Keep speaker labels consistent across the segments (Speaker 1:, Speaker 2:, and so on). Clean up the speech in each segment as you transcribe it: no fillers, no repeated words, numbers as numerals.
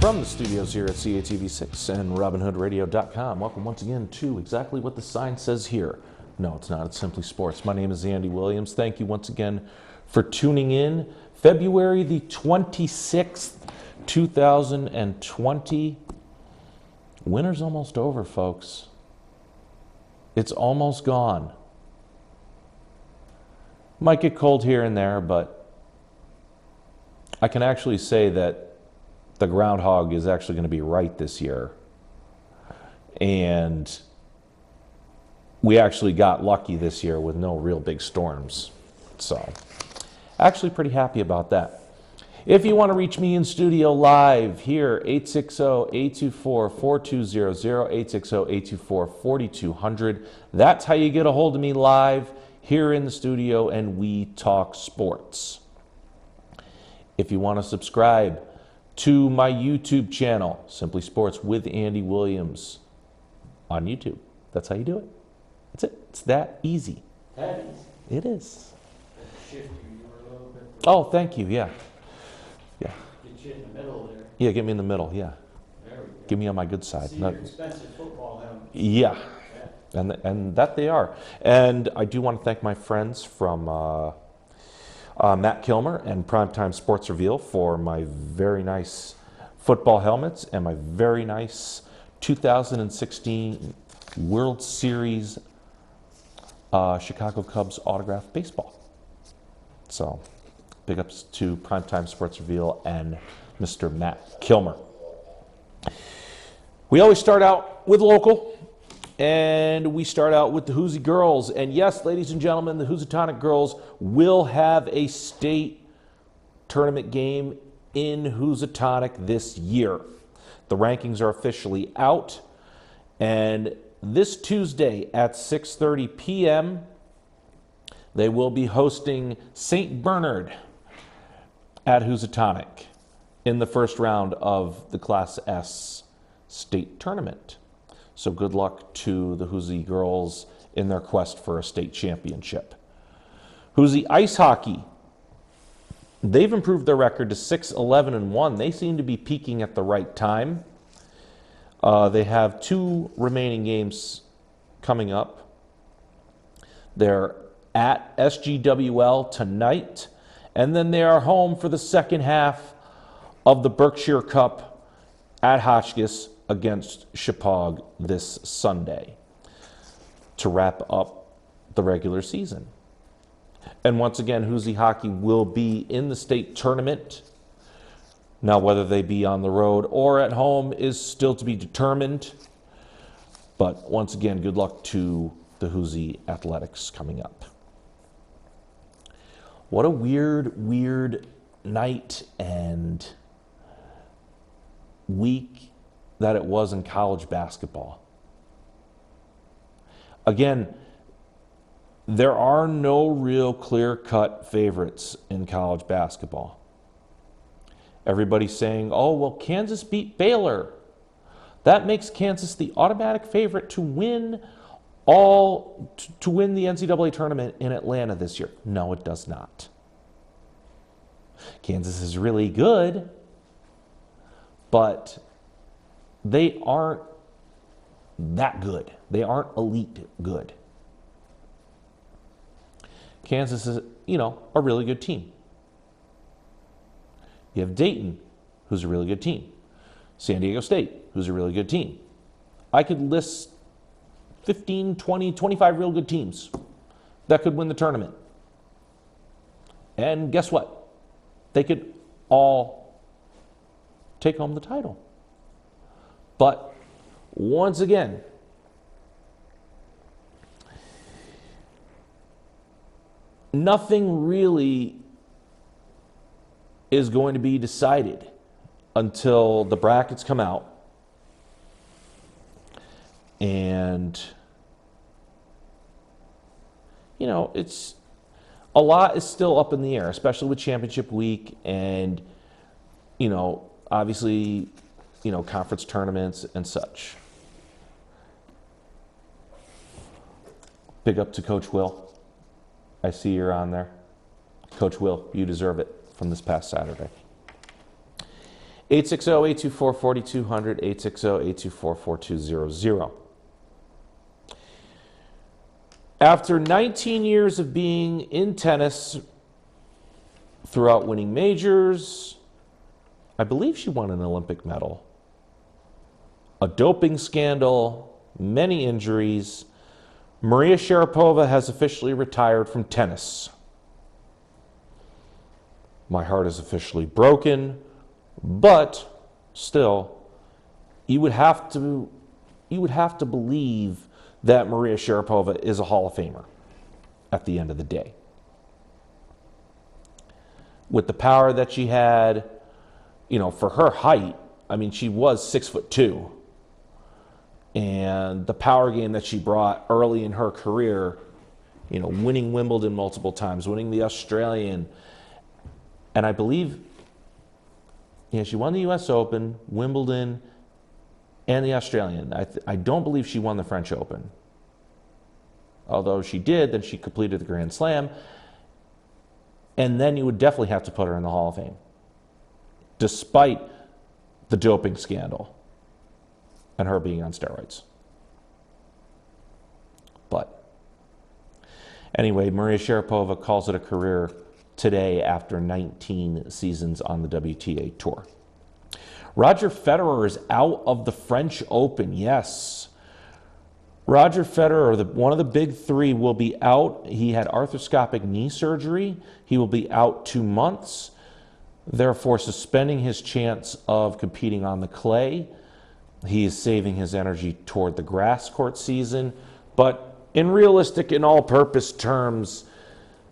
Speaker 1: From the studios here at CATV6 and RobinHoodRadio.com, welcome once again to exactly what the sign says here. No, it's not. It's Simply Sports. My name is Andy Williams. Thank you once again for tuning in. February the 26th, 2020. Winter's almost over, folks. It's almost gone. Might get cold here and there, but I can actually say that the groundhog is actually going to be right this year. And we actually got lucky this year with no real big storms. So, actually pretty happy about that. If you want to reach me in studio live here, 860-824-4200, 860-824-4200. That's how you get a hold of me live here in the studio, and we talk sports. If you want to subscribe to my YouTube channel, Simply Sports with Andy Williams on YouTube. That's how you do it. That's it. It's that easy.
Speaker 2: That easy.
Speaker 1: It is.
Speaker 2: Shift you were a little bit.
Speaker 1: Oh, thank you. Yeah.
Speaker 2: Get you in the middle there.
Speaker 1: Yeah, get me in the middle. Yeah.
Speaker 2: There we go.
Speaker 1: Get me on my good side.
Speaker 2: See your expensive football helmet.
Speaker 1: Yeah. And that they are. And I do want to thank my friends from Matt Kilmer and Primetime Sports Reveal for my very nice football helmets and my very nice 2016 World Series Chicago Cubs autographed baseball. So, big ups to Primetime Sports Reveal and Mr. Matt Kilmer. We always start out with local, and we start out with the Hoosier girls. And yes, ladies and gentlemen, the Housatonic girls will have a state tournament game in Housatonic this year. The rankings are officially out, and this Tuesday at 6:30 p.m., they will be hosting St. Bernard at Housatonic in the first round of the Class S state tournament. So good luck to the Hoosier girls in their quest for a state championship. Hoosier ice hockey, they've improved their record to 6-11-1. They seem to be peaking at the right time. They have 2 remaining games coming up. They're at SGWL tonight, and then they are home for the second half of the Berkshire Cup at Hotchkiss against Chippewa this Sunday to wrap up the regular season. And once again, Hoosier hockey will be in the state tournament. Now, whether they be on the road or at home is still to be determined. But once again, good luck to the Hoosier athletics coming up. What a weird night and week that it was in college basketball. Again, there are no real clear-cut favorites in college basketball. Everybody's saying, oh, well, Kansas beat Baylor. That makes Kansas the automatic favorite to win the NCAA tournament in Atlanta this year. No, it does not. Kansas is really good, but they aren't that good. They aren't elite good. Kansas is, a really good team. You have Dayton, who's a really good team. San Diego State, who's a really good team. I could list 15, 20, 25 real good teams that could win the tournament. And guess what? They could all take home the title. But once again, nothing really is going to be decided until the brackets come out. And, it's a lot is still up in the air, especially with championship week and, obviously, conference tournaments and such. Big up to Coach Will. I see you're on there. Coach Will, you deserve it from this past Saturday. 860-824-4200, 860-824-4200. After 19 years of being in tennis, throughout winning majors, I believe she won an Olympic medal, a doping scandal, many injuries, Maria Sharapova has officially retired from tennis. My heart is officially broken, but still, you would have to believe that Maria Sharapova is a Hall of Famer at the end of the day. With the power that she had, for her height, I mean, she was 6'2". And the power game that she brought early in her career, winning Wimbledon multiple times, winning the Australian, and I believe, she won the U.S. Open, Wimbledon, and the Australian. I don't believe she won the French Open. Although she did, then she completed the Grand Slam. And then you would definitely have to put her in the Hall of Fame, despite the doping scandal and her being on steroids. But anyway, Maria Sharapova calls it a career today after 19 seasons on the WTA Tour. Roger Federer is out of the French Open. Yes. Roger Federer, one of the big three, will be out. He had arthroscopic knee surgery. He will be out 2 months, therefore suspending his chance of competing on the clay. He is saving his energy toward the grass court season. But in realistic and all-purpose terms,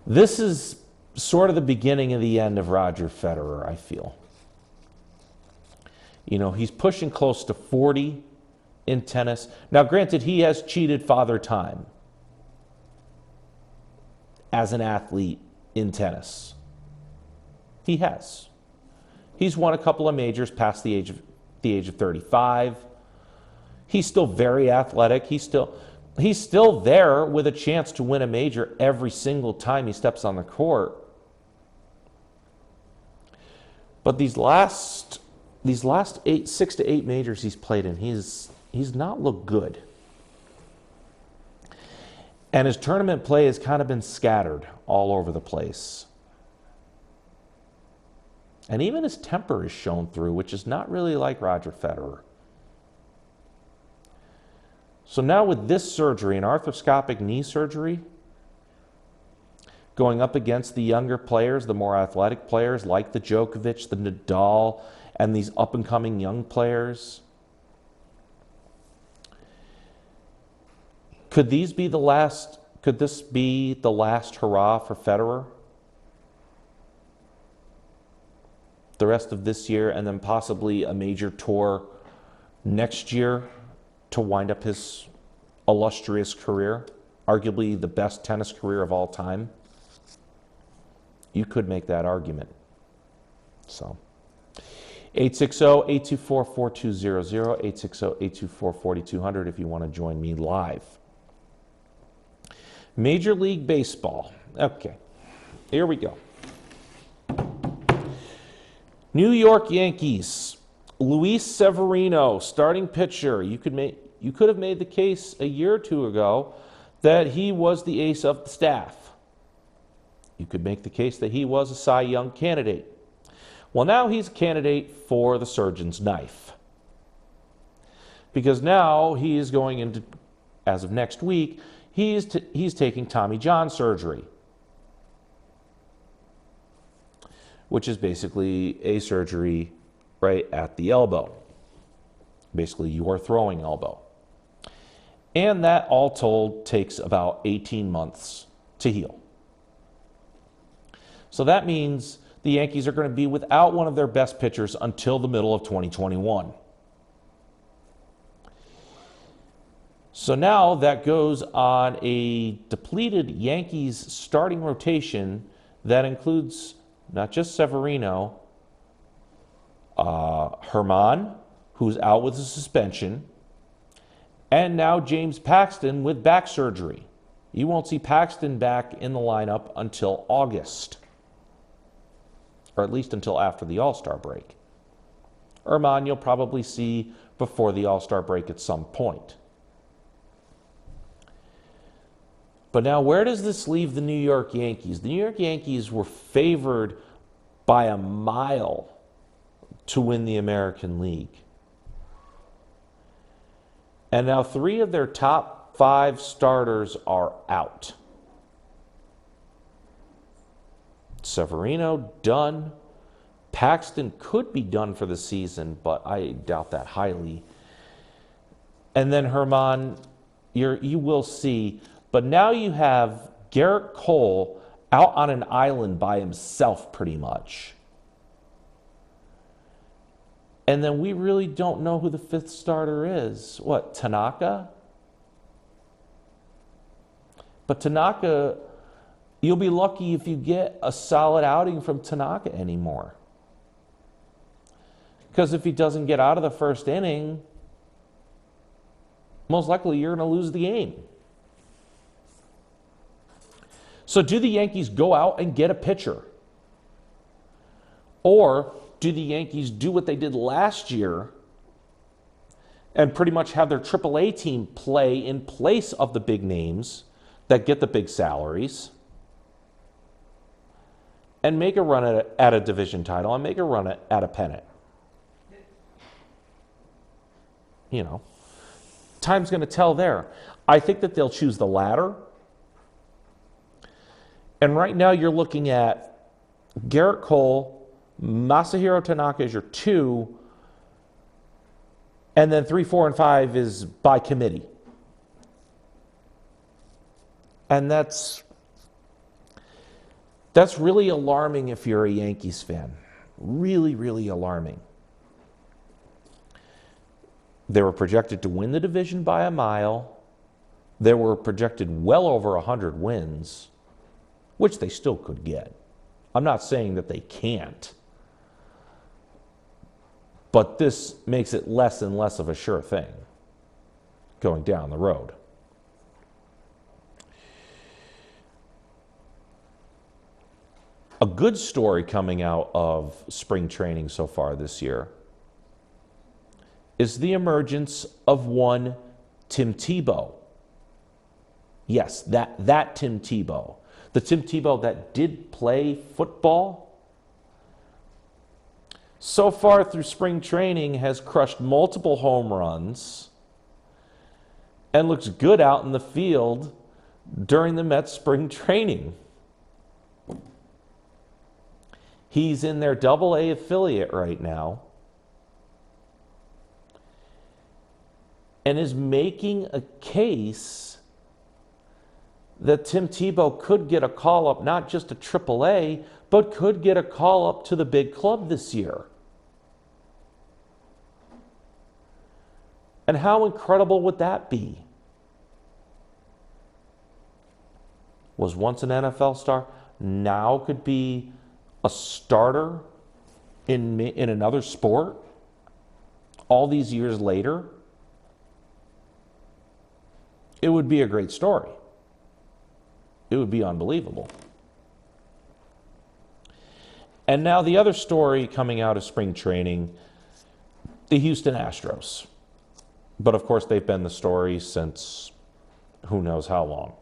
Speaker 1: this is sort of the beginning of the end of Roger Federer, I feel. He's pushing close to 40 in tennis. Now, granted, he has cheated Father Time as an athlete in tennis. He has. He's won a couple of majors past the age of 35. He's still very athletic. He's still there with a chance to win a major every single time he steps on the court. But these last 6 to 8 majors he's played in, he's not looked good. And his tournament play has kind of been scattered all over the place. And even his temper is shown through, which is not really like Roger Federer. So now with this surgery, an arthroscopic knee surgery, going up against the younger players, the more athletic players like the Djokovic, the Nadal, and these up-and-coming young players, could this be the last hurrah for Federer? The rest of this year, and then possibly a major tour next year to wind up his illustrious career, arguably the best tennis career of all time. You could make that argument. So 860-824-4200, 860-824-4200 if you want to join me live. Major League Baseball. Okay, here we go. New York Yankees, Luis Severino, starting pitcher. You could have made the case a year or two ago that he was the ace of the staff. You could make the case that he was a Cy Young candidate. Well, now he's a candidate for the surgeon's knife. Because now he is going into, as of next week, he's taking Tommy John surgery, which is basically a surgery right at the elbow, basically your throwing elbow. And that, all told, takes about 18 months to heal. So that means the Yankees are going to be without one of their best pitchers until the middle of 2021. So now that goes on a depleted Yankees starting rotation that includes not just Severino, Herman, who's out with a suspension, and now James Paxton with back surgery. You won't see Paxton back in the lineup until August, or at least until after the All-Star break. Erman you'll probably see before the All-Star break at some point. But now where does this leave the New York Yankees? The New York Yankees were favored by a mile to win the American League. And now 3 of their top 5 starters are out. Severino, done. Paxton could be done for the season, but I doubt that highly. And then Herman, you will see. But now you have Garrett Cole out on an island by himself pretty much. And then we really don't know who the 5th starter is. What, Tanaka? But Tanaka, you'll be lucky if you get a solid outing from Tanaka anymore. Because if he doesn't get out of the first inning, most likely you're going to lose the game. So do the Yankees go out and get a pitcher? Or do the Yankees do what they did last year and pretty much have their AAA team play in place of the big names that get the big salaries and make a run at a division title and make a run at a pennant? You know, time's going to tell there. I think that they'll choose the latter. And right now you're looking at Garrett Cole, Masahiro Tanaka is your 2, and then 3, 4, and 5 is by committee. And that's really alarming if you're a Yankees fan. Really, really alarming. They were projected to win the division by a mile. They were projected well over 100 wins, which they still could get. I'm not saying that they can't. But this makes it less and less of a sure thing going down the road. A good story coming out of spring training so far this year is the emergence of one Tim Tebow. Yes, that Tim Tebow. The Tim Tebow that did play football, so far through spring training has crushed multiple home runs and looks good out in the field during the Mets spring training. He's in their AA affiliate right now and is making a case that Tim Tebow could get a call up, not just to AAA, but could get a call up to the big club this year. And how incredible would that be? Was once an NFL star, now could be a starter in another sport all these years later? It would be a great story. It would be unbelievable. And now the other story coming out of spring training, the Houston Astros. But of course, they've been the story since who knows how long.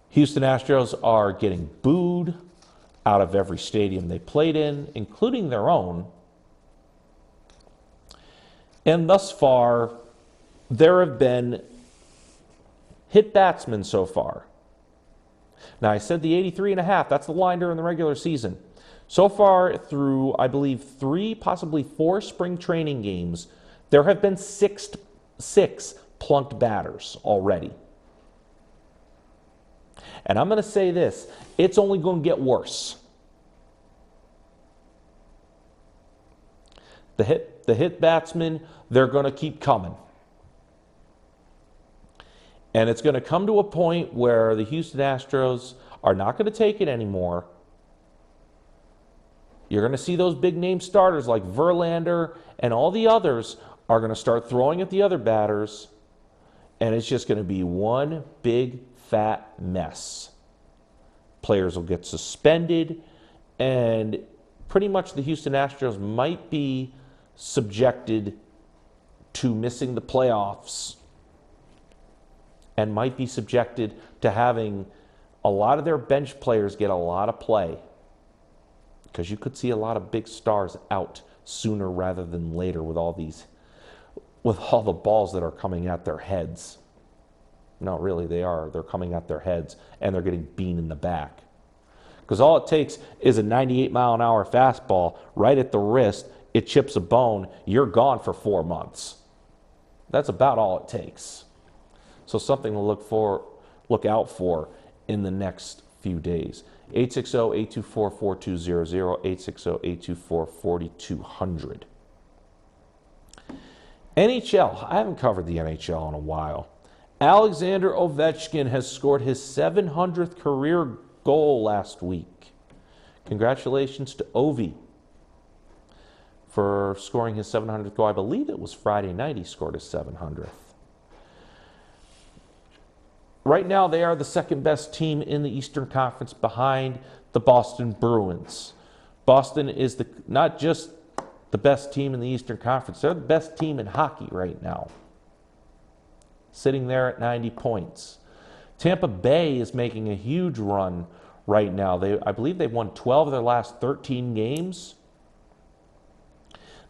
Speaker 1: Houston Astros are getting booed out of every stadium they played in, including their own. And thus far, there have been hit batsmen so far. Now, I said the 83.5, that's the line during the regular season. So far through, I believe, 3, possibly 4 spring training games, there have been six plunked batters already. And I'm going to say this, it's only going to get worse. The hit batsmen, they're going to keep coming. And it's going to come to a point where the Houston Astros are not going to take it anymore. You're going to see those big name starters like Verlander and all the others are going to start throwing at the other batters. And it's just going to be one big fat mess. Players will get suspended and pretty much the Houston Astros might be subjected to missing the playoffs and might be subjected to having a lot of their bench players get a lot of play, because you could see a lot of big stars out sooner rather than later with all the balls that are coming at their heads. No, really, they're coming at their heads, and they're getting beamed in the back. Because all it takes is a 98-mile-an-hour fastball right at the wrist. It chips a bone. You're gone for 4 months. That's about all it takes. So something to look out for in the next few days. 860-824-4200, 860-824-4200. NHL. I haven't covered the NHL in a while. Alexander Ovechkin has scored his 700th career goal last week. Congratulations to Ovi for scoring his 700th goal. I believe it was Friday night he scored his 700th. Right now, they are the second best team in the Eastern Conference behind the Boston Bruins. Boston is not just the best team in the Eastern Conference, they're the best team in hockey right now, sitting there at 90 points. Tampa Bay is making a huge run right now. I believe they've won 12 of their last 13 games.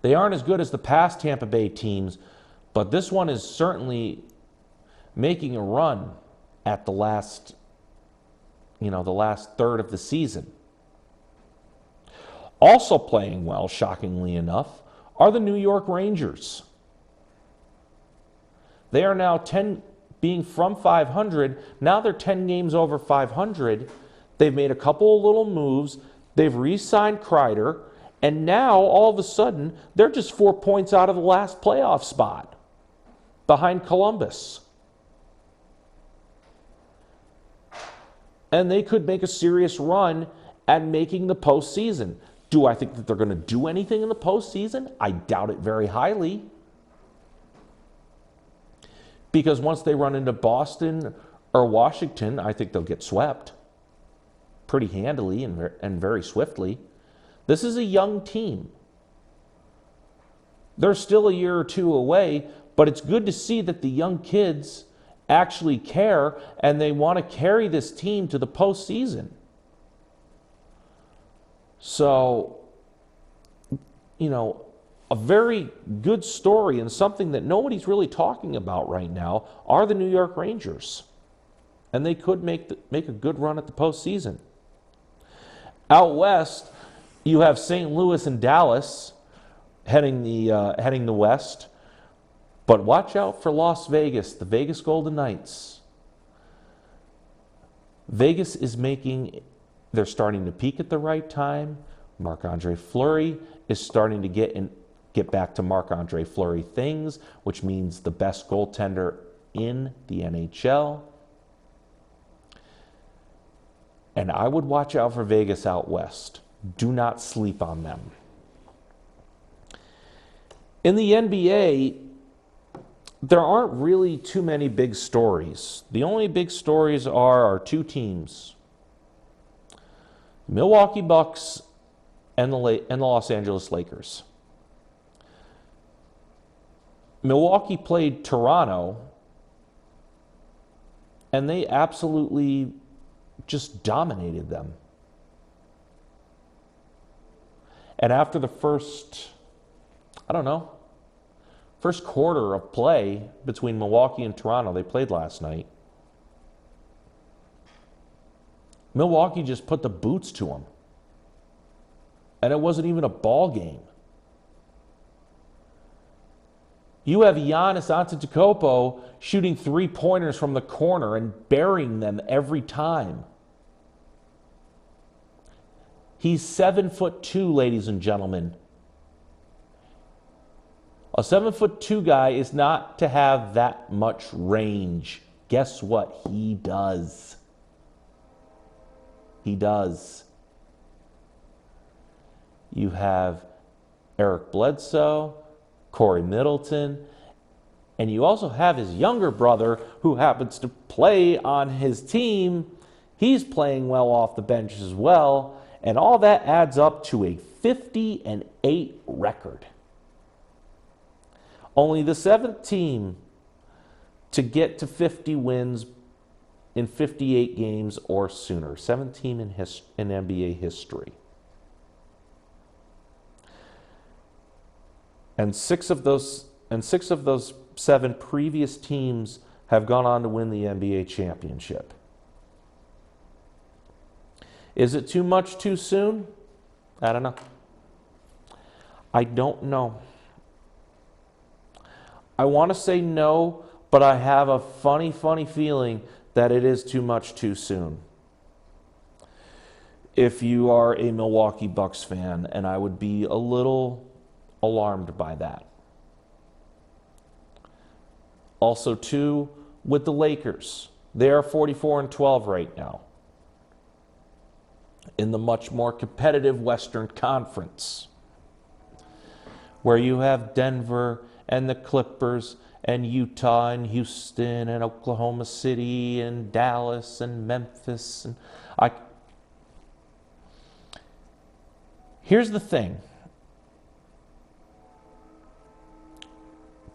Speaker 1: They aren't as good as the past Tampa Bay teams, but this one is certainly making a run at the last third of the season. Also playing well, shockingly enough, are the New York Rangers. They are now being from 500. Now they're 10 games over 500. They've made a couple of little moves. They've re-signed Kreider. And now, all of a sudden, they're just 4 points out of the last playoff spot, behind Columbus. And they could make a serious run at making the postseason. Do I think that they're going to do anything in the postseason? I doubt it very highly. Because once they run into Boston or Washington, I think they'll get swept pretty handily and very swiftly. This is a young team. They're still a year or two away, but it's good to see that the young kids actually care and they want to carry this team to the postseason. So, a very good story and something that nobody's really talking about right now are the New York Rangers. And they could make a good run at the postseason. Out west, you have St. Louis and Dallas heading the west. But watch out for Las Vegas, the Vegas Golden Knights. Vegas they're starting to peak at the right time. Marc-Andre Fleury is starting to get back to Marc-Andre Fleury things, which means the best goaltender in the NHL. And I would watch out for Vegas out west. Do not sleep on them. In the NBA, there aren't really too many big stories. The only big stories are our two teams, Milwaukee Bucks and the Los Angeles Lakers. Milwaukee played Toronto, and they absolutely just dominated them. And after the first quarter of play between Milwaukee and Toronto, they played last night, Milwaukee just put the boots to them. And it wasn't even a ball game. You have Giannis Antetokounmpo shooting three-pointers from the corner and burying them every time. He's 7'2", ladies and gentlemen. A 7'2" guy is not to have that much range. Guess what? He does. He does. You have Eric Bledsoe, Corey Middleton, and you also have his younger brother who happens to play on his team. He's playing well off the bench as well. And all that adds up to a 50-8 record. Only the 7th team to get to 50 wins in 58 games or sooner. 7th team in NBA history. And six of those 7 previous teams have gone on to win the NBA championship. Is it too much too soon? I don't know. I don't know. I want to say no, but I have a funny feeling that it is too much too soon. If you are a Milwaukee Bucks fan, and I would be a little alarmed by that. Also, too, with the Lakers. They are 44-12 right now in the much more competitive Western Conference, where you have Denver and the Clippers and Utah and Houston and Oklahoma City and Dallas and Memphis. And here's the thing.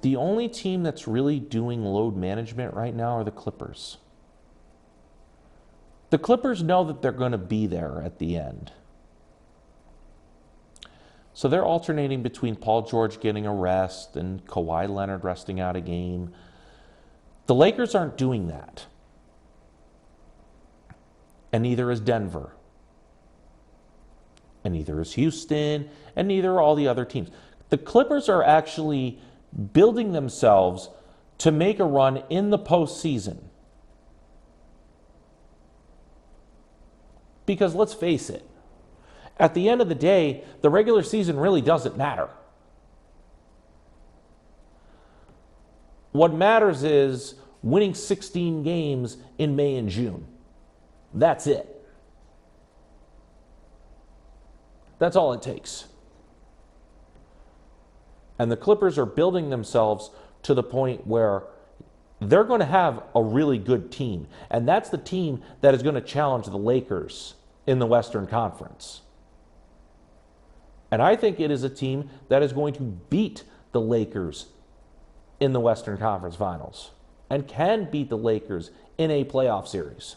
Speaker 1: The only team that's really doing load management right now are the Clippers. The Clippers know that they're going to be there at the end. So they're alternating between Paul George getting a rest and Kawhi Leonard resting out a game. The Lakers aren't doing that. And neither is Denver. And neither is Houston. And neither are all the other teams. The Clippers are actually building themselves to make a run in the postseason. Because let's face it, at the end of the day, the regular season really doesn't matter. What matters is winning 16 games in May and June. That's it. That's all it takes. And the Clippers are building themselves to the point where they're going to have a really good team. And that's the team that is going to challenge the Lakers in the Western Conference. And I think it is a team that is going to beat the Lakers in the Western Conference Finals and can beat the Lakers in a playoff series.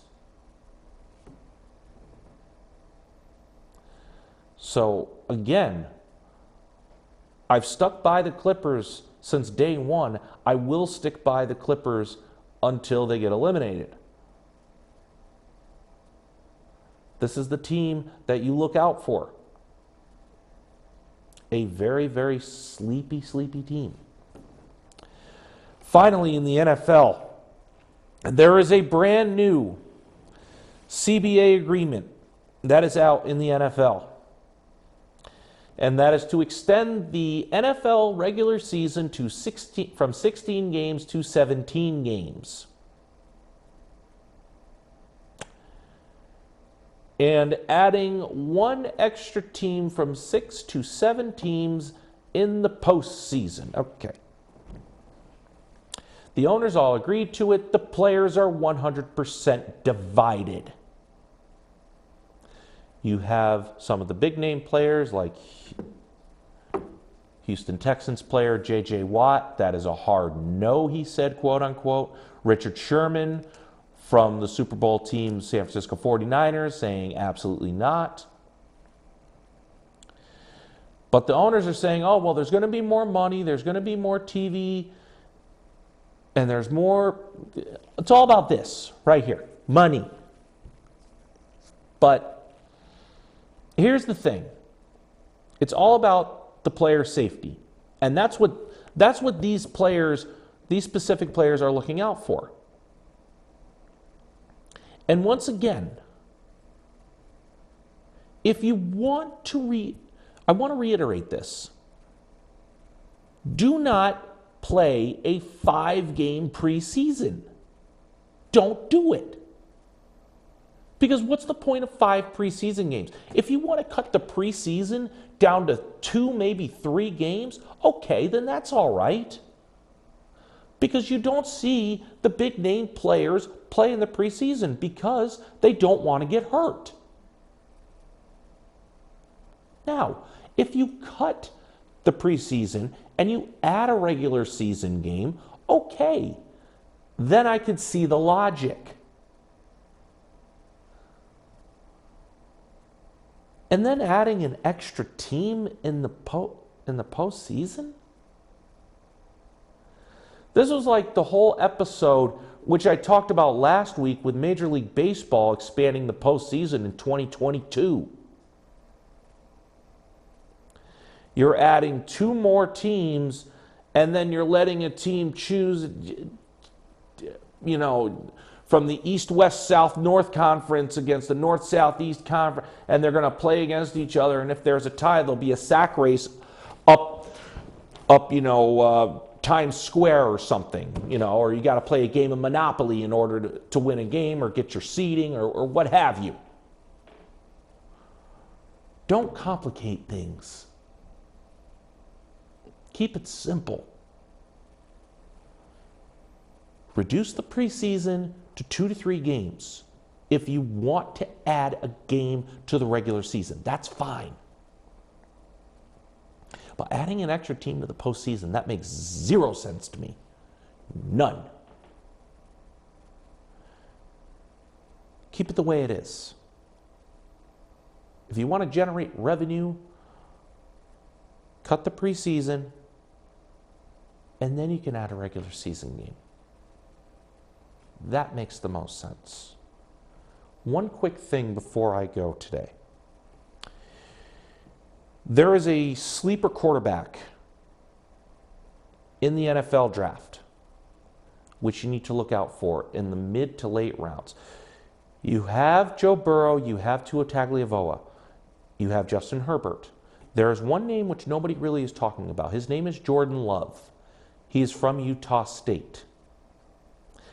Speaker 1: So, again, I've stuck by the Clippers since day one. I will stick by the Clippers until they get eliminated. This is the team that you look out for. A very sleepy team. Finally, in the NFL, there is a brand new CBA agreement that is out in the NFL. And that is to extend the NFL regular season to from 16 games to 17 games. And adding one extra team from 6 to 7 teams in the postseason. Okay. The owners all agreed to it. The players are 100% divided. You have some of the big name players like Houston Texans player J.J. Watt. That is a hard no, he said, quote unquote. Richard Sherman from the Super Bowl team San Francisco 49ers saying absolutely not. But the owners are saying, oh, well, there's going to be more money, there's going to be more TV, and there's more. It's all about this right here, money. But here's the thing. It's all about the player safety. And that's what these players, these specific players are looking out for. And once again, if you want to I want to reiterate this. Do not play a 5-game preseason. Don't do it. Because what's the point of 5 preseason games? If you want to cut the preseason down to 2, maybe 3 games, okay, then that's all right. Because you don't see the big name players play in the preseason because they don't want to get hurt. Now, if you cut the preseason and you add a regular season game, okay, then I could see the logic. And then adding an extra team in the postseason? This was like the whole episode, which I talked about last week with Major League Baseball expanding the postseason in 2022. You're adding 2 more teams, and then you're letting a team choose, from the East, West, South, North Conference against the North, South, East Conference, and they're going to play against each other, and if there's a tie, there'll be a sack race up, Times Square or something, or you got to play a game of Monopoly in order to win a game or get your seating or what have you. Don't complicate things. Keep it simple. Reduce the preseason to 2 to 3 games. If you want to add a game to the regular season, that's fine. But adding an extra team to the postseason, that makes 0 sense to me. None. Keep it the way it is. If you want to generate revenue, cut the preseason, and then you can add a regular season game. That makes the most sense. One quick thing before I go today. There is a sleeper quarterback in the NFL draft, which you need to look out for in the mid to late rounds. You have Joe Burrow, you have Tua Tagovailoa, you have Justin Herbert. There is one name which nobody really is talking about. His name is Jordan Love. He is from Utah State.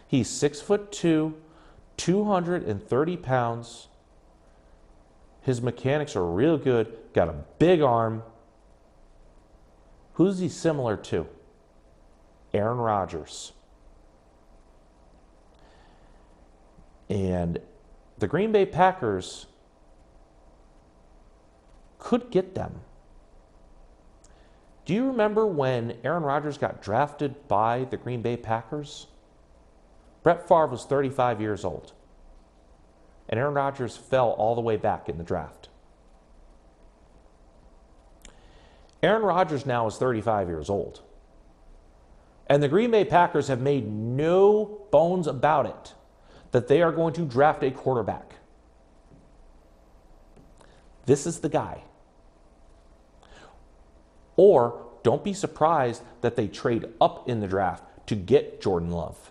Speaker 1: He's 6'2", 230 pounds. His mechanics are real good. Got a big arm. Who's he similar to? Aaron Rodgers. And the Green Bay Packers could get them. Do you remember when Aaron Rodgers got drafted by the Green Bay Packers? Brett Favre was 35 years old. And Aaron Rodgers fell all the way back in the draft. Aaron Rodgers now is 35 years old. And the Green Bay Packers have made no bones about it that they are going to draft a quarterback. This is the guy. Or don't be surprised that they trade up in the draft to get Jordan Love.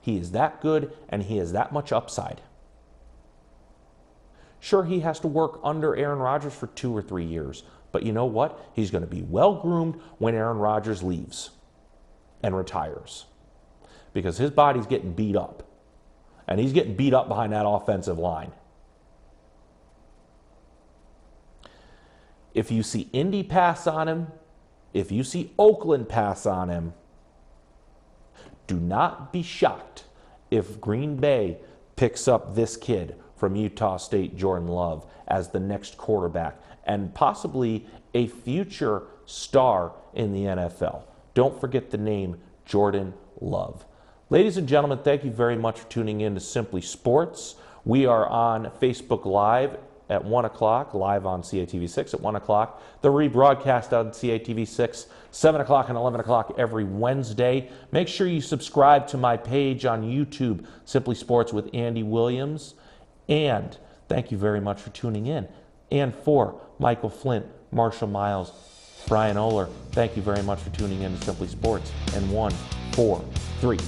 Speaker 1: He is that good and he has that much upside. Sure, he has to work under Aaron Rodgers for 2 or 3 years, but you know what? He's going to be well groomed when Aaron Rodgers leaves and retires, because his body's getting beat up, and he's getting beat up behind that offensive line. If you see Indy pass on him, if you see Oakland pass on him, do not be shocked if Green Bay picks up this kid from Utah State, Jordan Love, as the next quarterback and possibly a future star in the NFL. Don't forget the name Jordan Love. Ladies and gentlemen, thank you very much for tuning in to Simply Sports. We are on Facebook Live at 1 o'clock, live on CATV6 at 1 o'clock. The rebroadcast on CATV6, 7 o'clock and 11 o'clock every Wednesday. Make sure you subscribe to my page on YouTube, Simply Sports with Andy Williams. And thank you very much for tuning in. And for Michael Flint, Marshall Miles, Brian Oler, thank you very much for tuning in to Simply Sports. And 1, 4, 3.